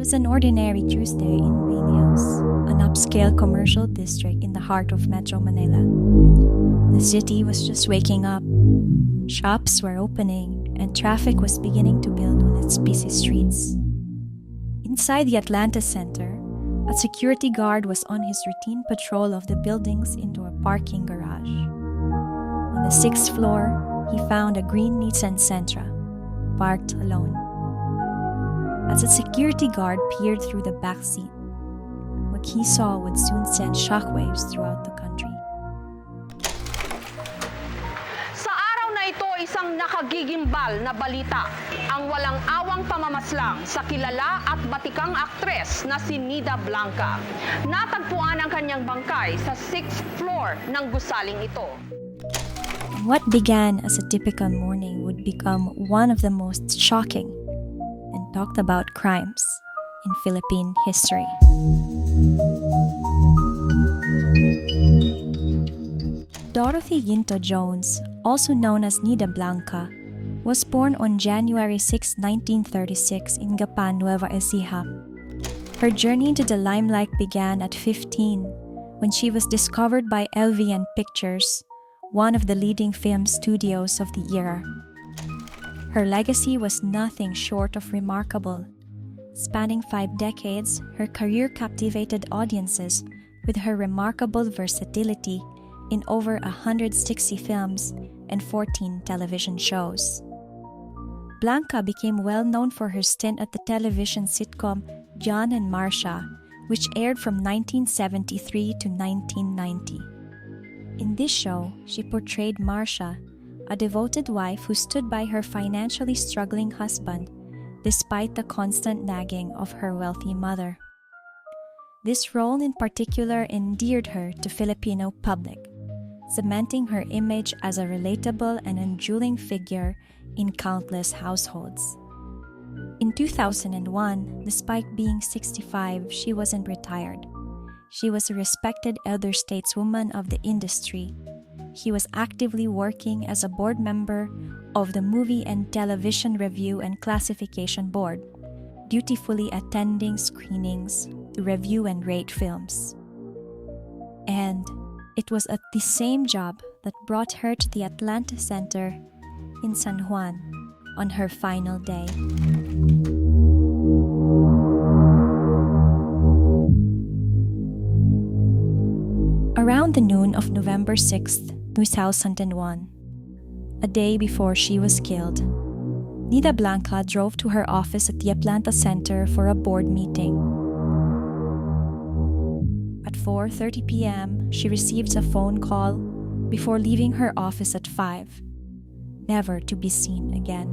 was an ordinary Tuesday in Balios, an upscale commercial district in the heart of Metro Manila. The city was just waking up. Shops were opening, and traffic was beginning to build on its busy streets. Inside the Atlanta Center, a security guard was on his routine patrol of the buildings into a parking garage. On the 6th floor, he found a green Nissan Sentra, parked alone. As the security guard peered through the back seat, what he saw would soon send shockwaves throughout the country. Sa araw na ito, isang nakagigimbal na balita, ang walang awang pamamaslang sa kilala at batikang aktres na si Nida Blanca. Natagpuan ang kanyang bangkay sa 6th floor ng gusaling ito. What began as a typical morning would become one of the most shocking and talked about crimes in Philippine history. Dorothy Ginto Jones, also known as Nida Blanca, was born on January 6, 1936 in Gapan, Nueva Ecija. Her journey into the limelight began at 15 when she was discovered by LVN Pictures, one of the leading film studios of the era. Her legacy was nothing short of remarkable. Spanning 5 decades, her career captivated audiences with her remarkable versatility in over 160 films and 14 television shows. Blanca became well known for her stint at the television sitcom John and Marcia, which aired from 1973 to 1990. In this show, she portrayed Marcia, a devoted wife who stood by her financially struggling husband despite the constant nagging of her wealthy mother. This role in particular endeared her to Filipino public, cementing her image as a relatable and enduring figure in countless households. In 2001, despite being 65, she wasn't retired. She was a respected elder stateswoman of the industry. She was actively working as a board member of the Movie and Television Review and Classification Board, dutifully attending screenings to review and rate films. And it was at the same job that brought her to the Atlanta Center in San Juan on her final day. Around the noon of November 6th, 2001, a day before she was killed, Nida Blanca drove to her office at the Atlanta Center for a board meeting. At 4:30 p.m., she received a phone call before leaving her office at 5, never to be seen again.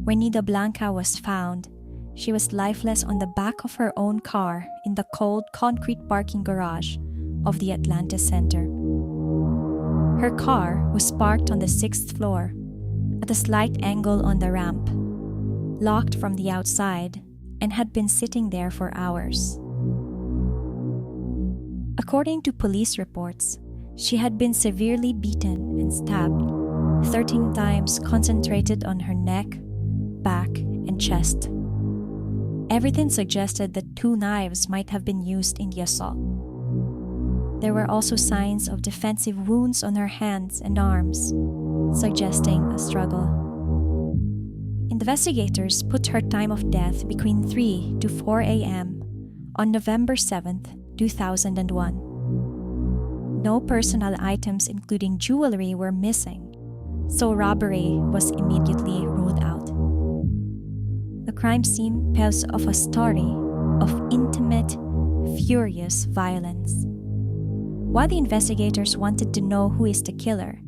When Nida Blanca was found, she was lifeless on the back of her own car in the cold concrete parking garage of the Atlanta Center. Her car was parked on the 6th floor, at a slight angle on the ramp, locked from the outside, and had been sitting there for hours. According to police reports, she had been severely beaten and stabbed 13 times, concentrated on her neck, back, and chest. Everything suggested that 2 knives might have been used in the assault. There were also signs of defensive wounds on her hands and arms, suggesting a struggle. Investigators put her time of death between 3 to 4 a.m. on November 7th, 2001. No personal items including jewelry were missing, so robbery was immediately ruled out. The crime scene tells of a story of intimate, furious violence. While the investigators wanted to know who is the killer,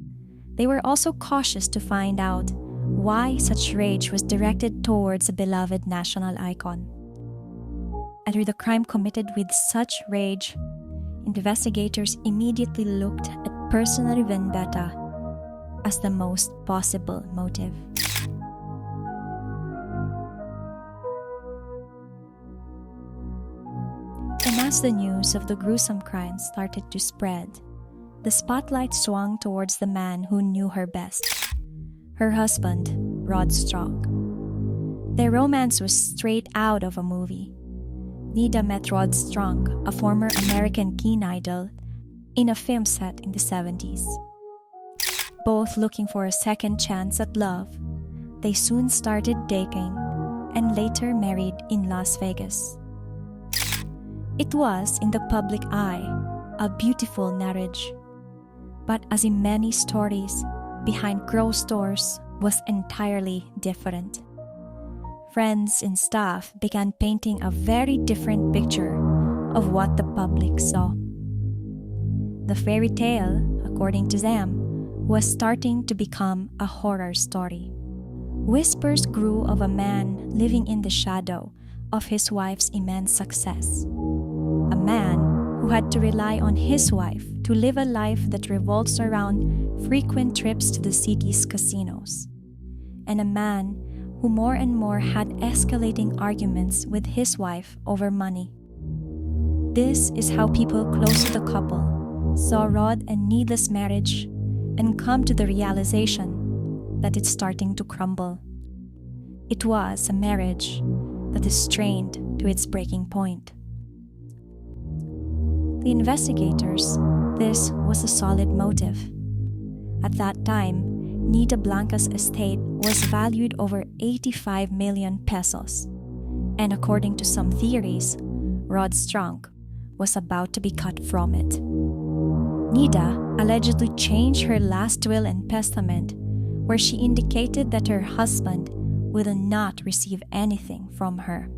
they were also cautious to find out why such rage was directed towards a beloved national icon. After the crime committed with such rage, investigators immediately looked at personal vendetta as the most possible motive. And as the news of the gruesome crime started to spread, the spotlight swung towards the man who knew her best, her husband, Rod Strong. Their romance was straight out of a movie. Nida met Rod Strunk, a former American teen idol, in a film set in the 70s. Both looking for a second chance at love, they soon started dating and later married in Las Vegas. It was, in the public eye, a beautiful marriage. But as in many stories, behind closed doors was entirely different. Friends and staff began painting a very different picture of what the public saw. The fairy tale, according to them, was starting to become a horror story. Whispers grew of a man living in the shadow of his wife's immense success. A man who had to rely on his wife to live a life that revolves around frequent trips to the city's casinos. And a man who more and more had escalating arguments with his wife over money. This is how people close to the couple saw Rod and Nida's marriage and come to the realization that it's starting to crumble. It was a marriage that is strained to its breaking point. The investigators, this was a solid motive. At that time, Nida Blanca's estate was valued over 85 million pesos, and according to some theories, Rod Strunk was about to be cut from it. Nida allegedly changed her last will and testament, where she indicated that her husband would not receive anything from her.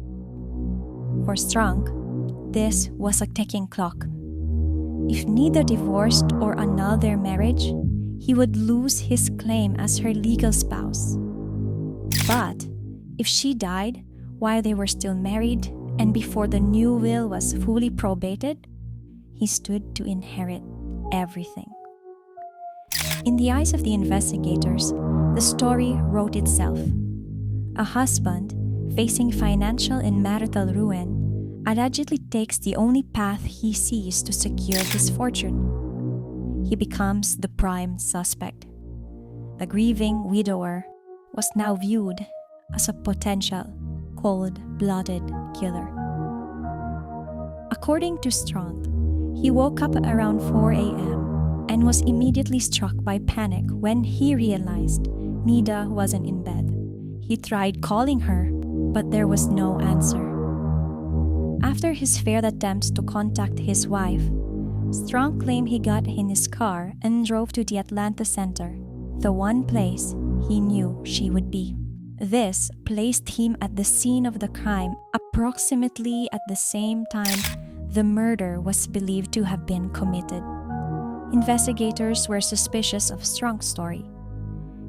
For Strunk, this was a ticking clock. If Nida divorced or annulled their marriage, he would lose his claim as her legal spouse. But if she died while they were still married and before the new will was fully probated, he stood to inherit everything. In the eyes of the investigators, the story wrote itself. A husband facing financial and marital ruin allegedly takes the only path he sees to secure his fortune. He becomes the prime suspect. The grieving widower was now viewed as a potential cold-blooded killer. According to Strunk, he woke up around 4 a.m. and was immediately struck by panic when he realized Nida wasn't in bed. He tried calling her, but there was no answer. After his failed attempts to contact his wife, Strunk claimed he got in his car and drove to the Atlanta Center, the one place he knew she would be. This placed him at the scene of the crime approximately at the same time the murder was believed to have been committed. Investigators were suspicious of Strunk's story.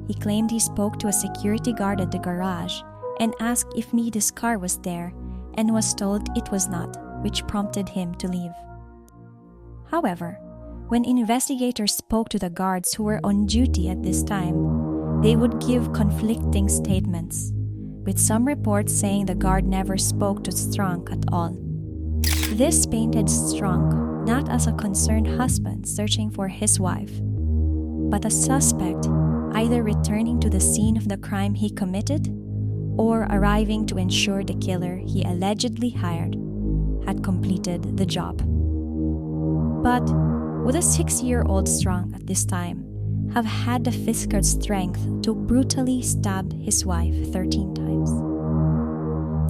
He claimed he spoke to a security guard at the garage and asked if Nida's car was there and was told it was not, which prompted him to leave. However, when investigators spoke to the guards who were on duty at this time, they would give conflicting statements, with some reports saying the guard never spoke to Strunk at all. This painted Strunk not as a concerned husband searching for his wife, but a suspect either returning to the scene of the crime he committed or arriving to ensure the killer he allegedly hired had completed the job. But would a 6-year-old Strunk at this time have had the physical strength to brutally stab his wife 13 times?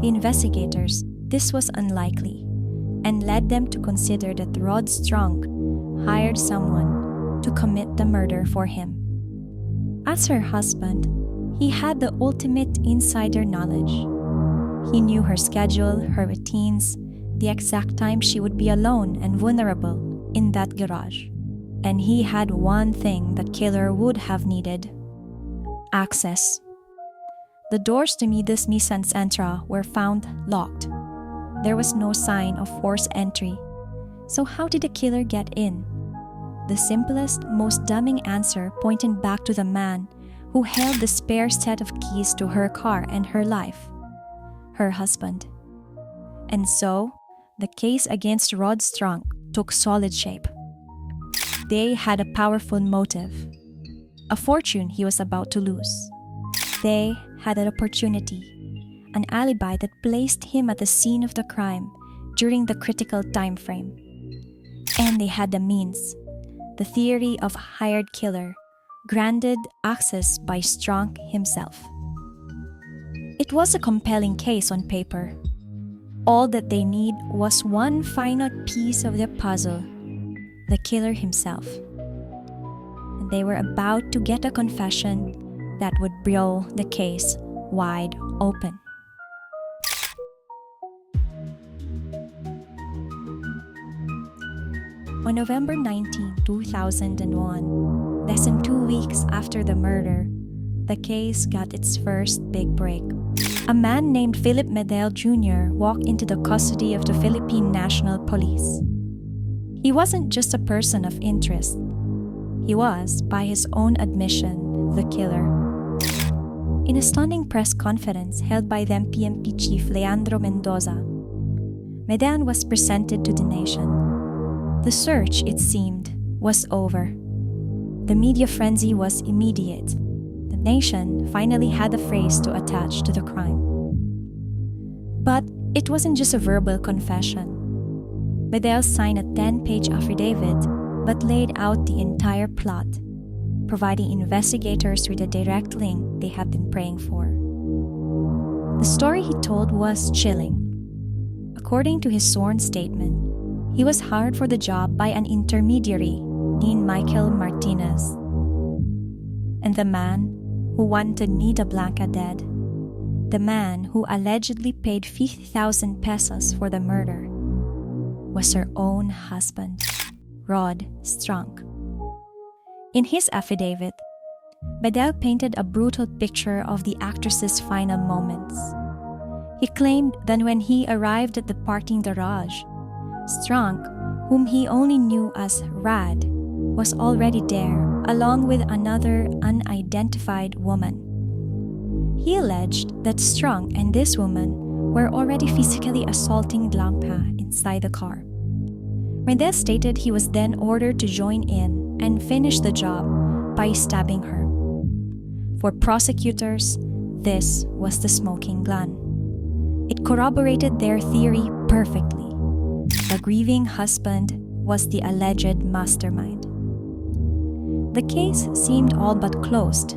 The investigators, this was unlikely, and led them to consider that Rod Strunk hired someone to commit the murder for him. As her husband, he had the ultimate insider knowledge. He knew her schedule, her routines, the exact time she would be alone and vulnerable in that garage. And he had one thing that killer would have needed: access. The doors to Nida's Mission Centra were found locked. There was no sign of forced entry. So how did the killer get in? The simplest, most damning answer pointed back to the man who held the spare set of keys to her car and her life: her husband. And so, the case against Rod Strunk took solid shape. They had a powerful motive, a fortune he was about to lose. They had an opportunity, an alibi that placed him at the scene of the crime during the critical time frame. And they had the means, the theory of hired killer, granted access by Strunk himself. It was a compelling case on paper. All that they need was one final piece of the puzzle, the killer himself. And they were about to get a confession that would blow the case wide open. On November 19, 2001, less than 2 weeks after the murder, the case got its first big break. A man named Philip Medel Jr. walked into the custody of the Philippine National Police. He wasn't just a person of interest. He was, by his own admission, the killer. In a stunning press conference held by then PNP Chief Leandro Mendoza, Medan was presented to the nation. The search, it seemed, was over. The media frenzy was immediate. The nation finally had a phrase to attach to the crime. But it wasn't just a verbal confession. Medel signed a 10-page affidavit but laid out the entire plot, providing investigators with a direct link they had been praying for. The story he told was chilling. According to his sworn statement, he was hired for the job by an intermediary named Michael Martinez. And the man who wanted Nida Blanca dead, the man who allegedly paid 50,000 pesos for the murder, was her own husband, Rod Strunk. In his affidavit, Medel painted a brutal picture of the actress's final moments. He claimed that when he arrived at the parking garage, Strunk, whom he only knew as Rad, was already there, along with another unidentified woman. He alleged that Strunk and this woman were already physically assaulting Blanca inside the car. Medel stated he was then ordered to join in and finish the job by stabbing her. For prosecutors, this was the smoking gun. It corroborated their theory perfectly. The grieving husband was the alleged mastermind. The case seemed all but closed,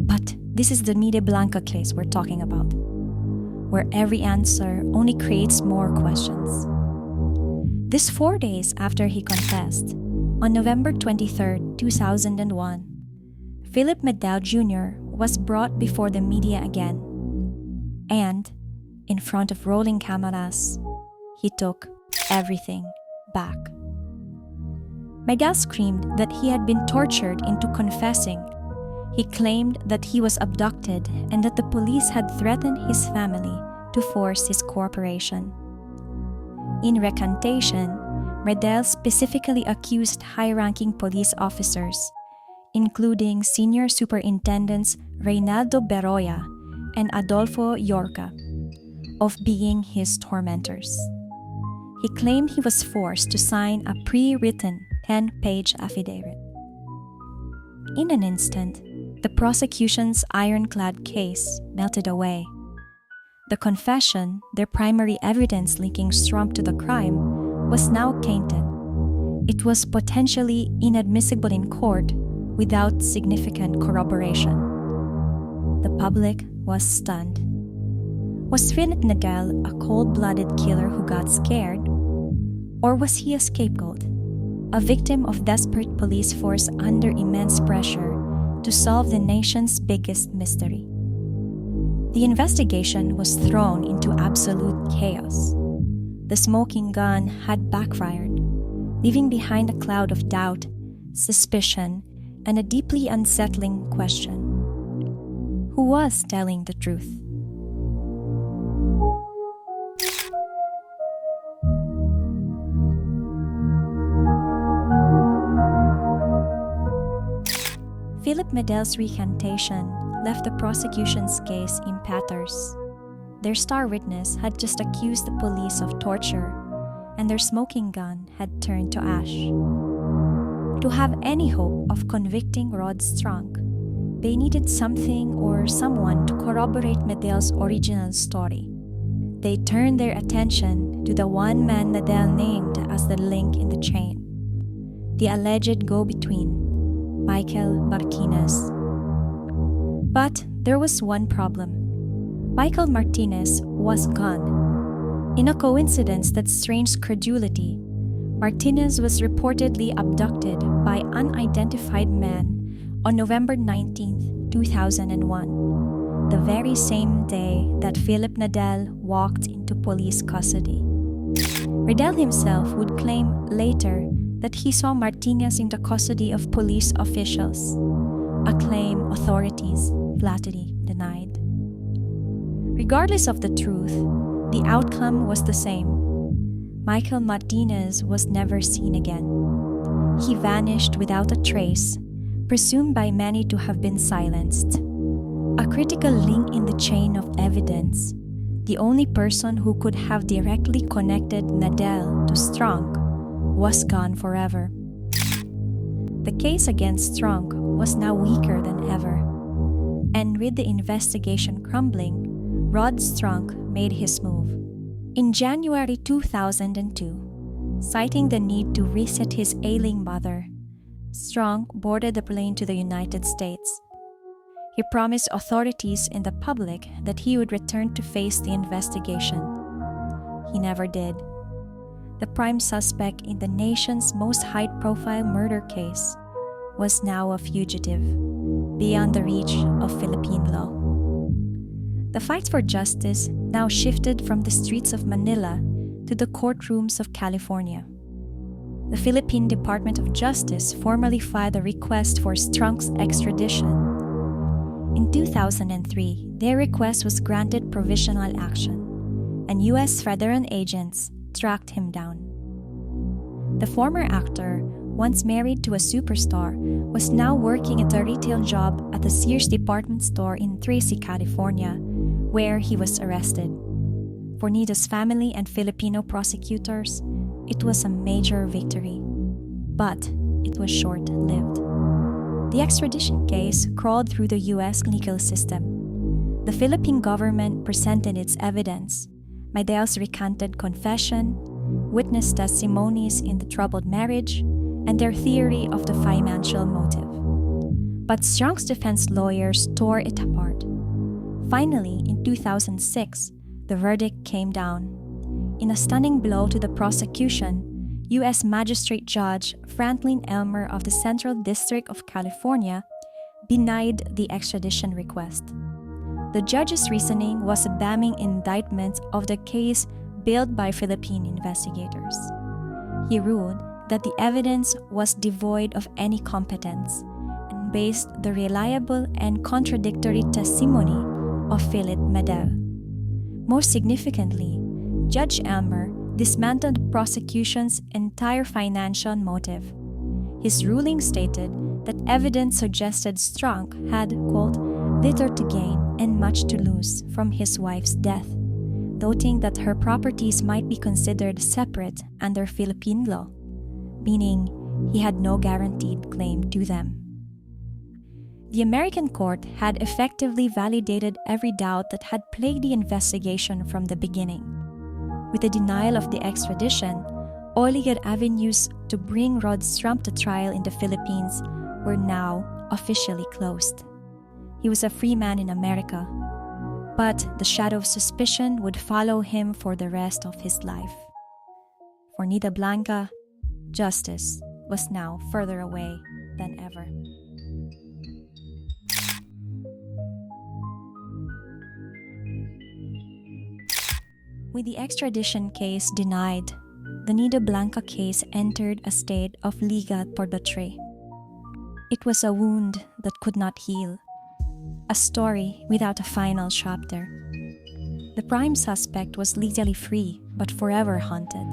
but this is the Nida Blanca case we're talking about, where every answer only creates more questions. This 4 days after he confessed, on November 23, 2001, Philip Medel Jr. was brought before the media again, and, in front of rolling cameras, he took everything back. Medel screamed that he had been tortured into confessing. He claimed that he was abducted and that the police had threatened his family to force his cooperation. In recantation, Medel specifically accused high-ranking police officers, including Senior Superintendents Reynaldo Beroya and Adolfo Yorca, of being his tormentors. He claimed he was forced to sign a pre-written 10-page affidavit. In an instant, the prosecution's ironclad case melted away. The confession, their primary evidence linking Strunk to the crime, was now tainted. It was potentially inadmissible in court without significant corroboration. The public was stunned. Was Philip Medel a cold-blooded killer who got scared? Or was he a scapegoat, a victim of desperate police force under immense pressure to solve the nation's biggest mystery? The investigation was thrown into absolute chaos. The smoking gun had backfired, leaving behind a cloud of doubt, suspicion, and a deeply unsettling question. Who was telling the truth? Philip Medel's recantation left the prosecution's case in tatters. Their star witness had just accused the police of torture, and their smoking gun had turned to ash. To have any hope of convicting Rod Strunk, They needed something or someone to corroborate Medel's original story. They turned their attention to the one man Medel named as the link in the chain, the alleged go-between, Michael Martinez. But there was one problem. Michael Martinez was gone. In a coincidence that strains credulity, Martinez was reportedly abducted by unidentified man on November 19, 2001, the very same day that Philip Nadal walked into police custody. Nadal himself would claim later that he saw Martinez in the custody of police officials, a claim authorities flatly denied. Regardless of the truth, the outcome was the same. Michael Martinez was never seen again. He vanished without a trace, presumed by many to have been silenced. A critical link in the chain of evidence, the only person who could have directly connected Nadal to Strunk, was gone forever. The case against Strunk was now weaker than ever, and with the investigation crumbling, Rod Strunk made his move. In January 2002, citing the need to visit his ailing mother, Strunk boarded the plane to the United States. He promised authorities and the public that he would return to face the investigation. He never did. The prime suspect in the nation's most high-profile murder case was now a fugitive, beyond the reach of Philippine law. The fight for justice now shifted from the streets of Manila to the courtrooms of California. The Philippine Department of Justice formally filed a request for Strunk's extradition. In 2003, their request was granted provisional action, and U.S. federal agents tracked him down. The former actor, once married to a superstar, was now working at a retail job at a Sears department store in Tracy, California, where he was arrested. For Nida's family and Filipino prosecutors, it was a major victory. But it was short-lived. The extradition case crawled through the U.S. legal system. The Philippine government presented its evidence, Medel's recanted confession, witness testimonies in the troubled marriage, and their theory of the financial motive. But Strunk's defense lawyers tore it apart. Finally, in 2006, the verdict came down. In a stunning blow to the prosecution, U.S. Magistrate Judge Franklin Elmer of the Central District of California denied the extradition request. The judge's reasoning was a damning indictment of the case built by Philippine investigators. He ruled that the evidence was devoid of any competence and based the reliable and contradictory testimony of Philip Medel. Most significantly, Judge Elmer dismantled the prosecution's entire financial motive. His ruling stated that evidence suggested Strunk had, quote, little to gain and much to lose from his wife's death, noting that her properties might be considered separate under Philippine law, meaning he had no guaranteed claim to them. The American court had effectively validated every doubt that had plagued the investigation from the beginning. With the denial of the extradition, all legal avenues to bring Rod Strunk to trial in the Philippines were now officially closed. He was a free man in America, but the shadow of suspicion would follow him for the rest of his life. For Nida Blanca, justice was now further away than ever. With the extradition case denied, the Nida Blanca case entered a state of liga purgatory. It was a wound that could not heal, a story without a final chapter. The prime suspect was legally free but forever haunted.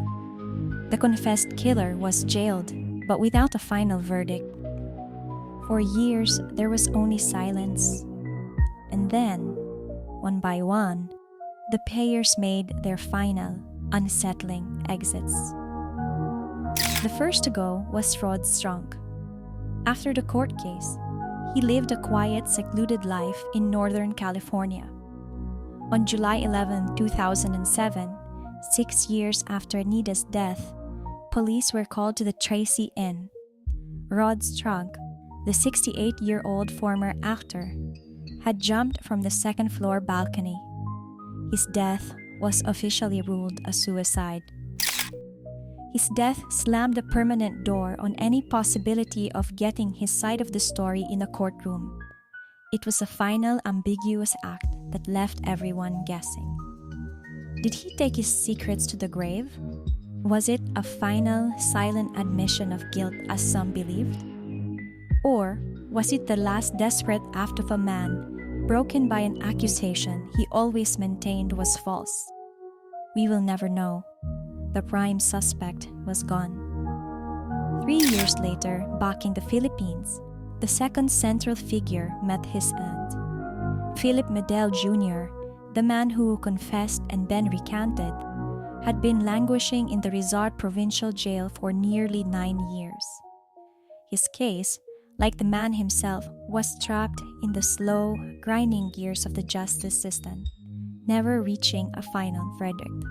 The confessed killer was jailed but without a final verdict. For years, there was only silence. And then, one by one, the players made their final, unsettling exits. The first to go was Rod Strunk. After the court case, he lived a quiet, secluded life in Northern California. On July 11, 2007, 6 years after Nida's death, police were called to the Tracy Inn. Rod Strunk, the 68-year-old former actor, had jumped from the second-floor balcony. His death was officially ruled a suicide. His death slammed a permanent door on any possibility of getting his side of the story in a courtroom. It was a final ambiguous act that left everyone guessing. Did he take his secrets to the grave? Was it a final, silent admission of guilt as some believed? Or was it the last desperate act of a man broken by an accusation he always maintained was false? We will never know. The prime suspect was gone. 3 years later, back in the Philippines, the second central figure met his end. Philip Medel Jr., the man who confessed and then recanted, had been languishing in the Rizal Provincial Jail for nearly 9 years. His case, like the man himself, was trapped in the slow, grinding gears of the justice system, never reaching a final verdict.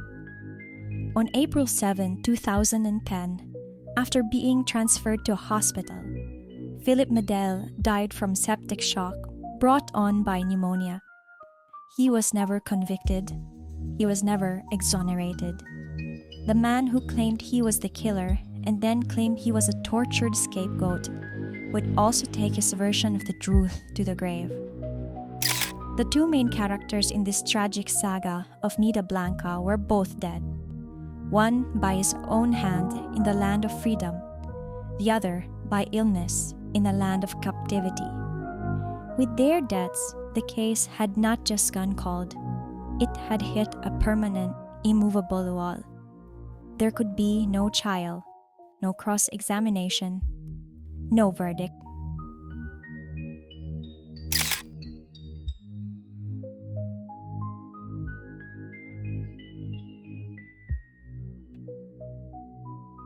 On April 7, 2010, after being transferred to a hospital, Philip Medel died from septic shock brought on by pneumonia. He was never convicted. He was never exonerated. The man who claimed he was the killer and then claimed he was a tortured scapegoat would also take his version of the truth to the grave. The two main characters in this tragic saga of Nida Blanca were both dead. One by his own hand in the land of freedom, the other by illness in a land of captivity. With their deaths, the case had not just gone cold, it had hit a permanent, immovable wall. There could be no trial, no cross-examination, no verdict.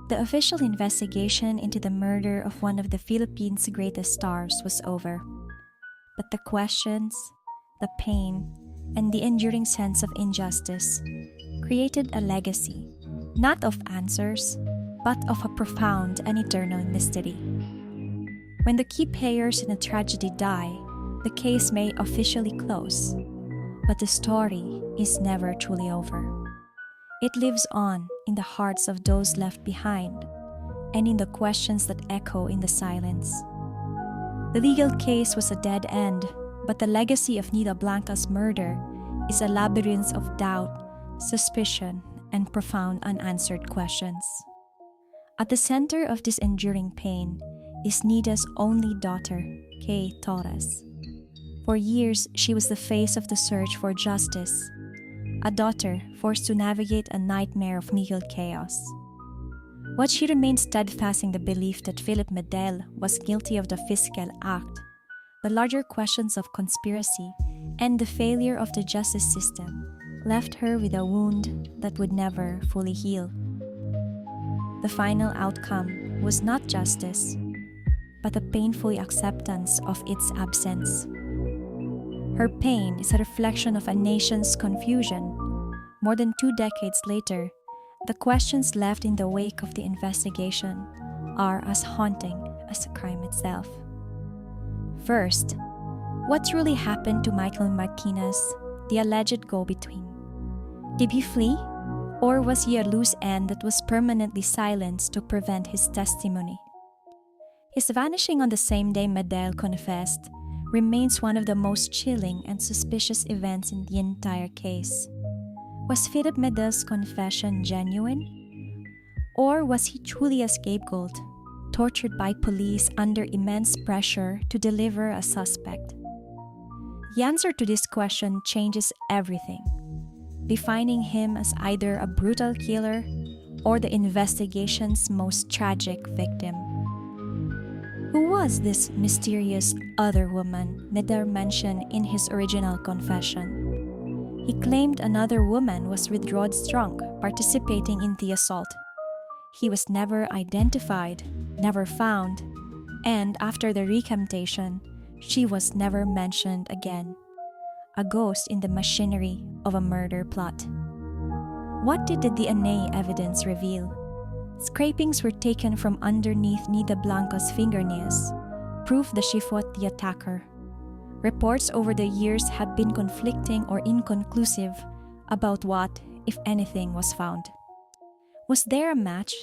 The official investigation into the murder of one of the Philippines' greatest stars was over. But the questions, the pain, and the enduring sense of injustice created a legacy, not of answers, but of a profound and eternal mystery. When the key players in a tragedy die, the case may officially close, but the story is never truly over. It lives on in the hearts of those left behind, and in the questions that echo in the silence. The legal case was a dead end, but the legacy of Nida Blanca's murder is a labyrinth of doubt, suspicion, and profound unanswered questions. At the center of this enduring pain is Nida's only daughter, Kay Torres. For years, she was the face of the search for justice, a daughter forced to navigate a nightmare of legal chaos. While she remained steadfast in the belief that Philip Medel was guilty of the fiscal act, the larger questions of conspiracy and the failure of the justice system left her with a wound that would never fully heal. The final outcome was not justice, but a painful acceptance of its absence. Her pain is a reflection of a nation's confusion. More than 2 decades later, the questions left in the wake of the investigation are as haunting as the crime itself. First, what truly happened to Michael Martinez, the alleged go-between? Did he flee, or was he a loose end that was permanently silenced to prevent his testimony? His vanishing on the same day Medel confessed remains one of the most chilling and suspicious events in the entire case. Was Philip Medel's confession genuine? Or was he truly a scapegoat, tortured by police under immense pressure to deliver a suspect? The answer to this question changes everything, defining him as either a brutal killer or the investigation's most tragic victim. Who was this mysterious other woman Medel mentioned in his original confession? He claimed another woman was with Rod Strunk participating in the assault. He was never identified, never found, and after the recantation, she was never mentioned again, a ghost in the machinery of a murder plot. What did the DNA evidence reveal? Scrapings were taken from underneath Nida Blanca's fingernails, proof that she fought the attacker. Reports over the years have been conflicting or inconclusive about what, if anything, was found. Was there a match?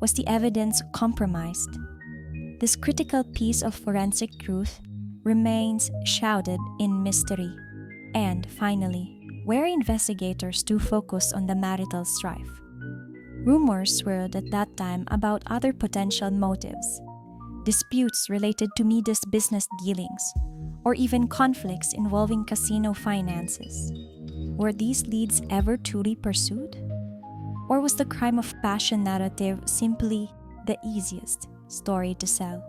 Was the evidence compromised? This critical piece of forensic truth remains shrouded in mystery. And finally, where investigators too focused on the marital strife. Rumors swirled at that time about other potential motives, disputes related to Nida's business dealings, or even conflicts involving casino finances. Were these leads ever truly pursued? Or was the crime of passion narrative simply the easiest story to sell?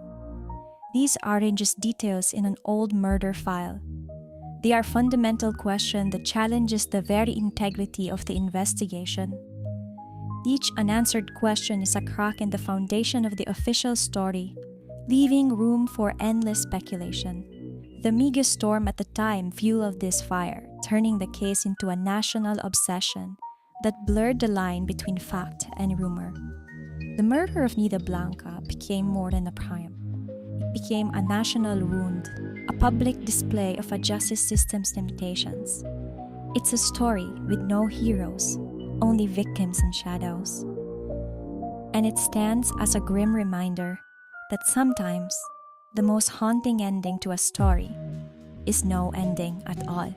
These aren't just details in an old murder file. They are fundamental question that challenges the very integrity of the investigation. Each unanswered question is a crack in the foundation of the official story, leaving room for endless speculation. The mega storm at the time fueled this fire, turning the case into a national obsession that blurred the line between fact and rumor. The murder of Nida Blanca became more than a crime. It became a national wound, a public display of a justice system's limitations. It's a story with no heroes, only victims and shadows. And it stands as a grim reminder that sometimes the most haunting ending to a story is no ending at all.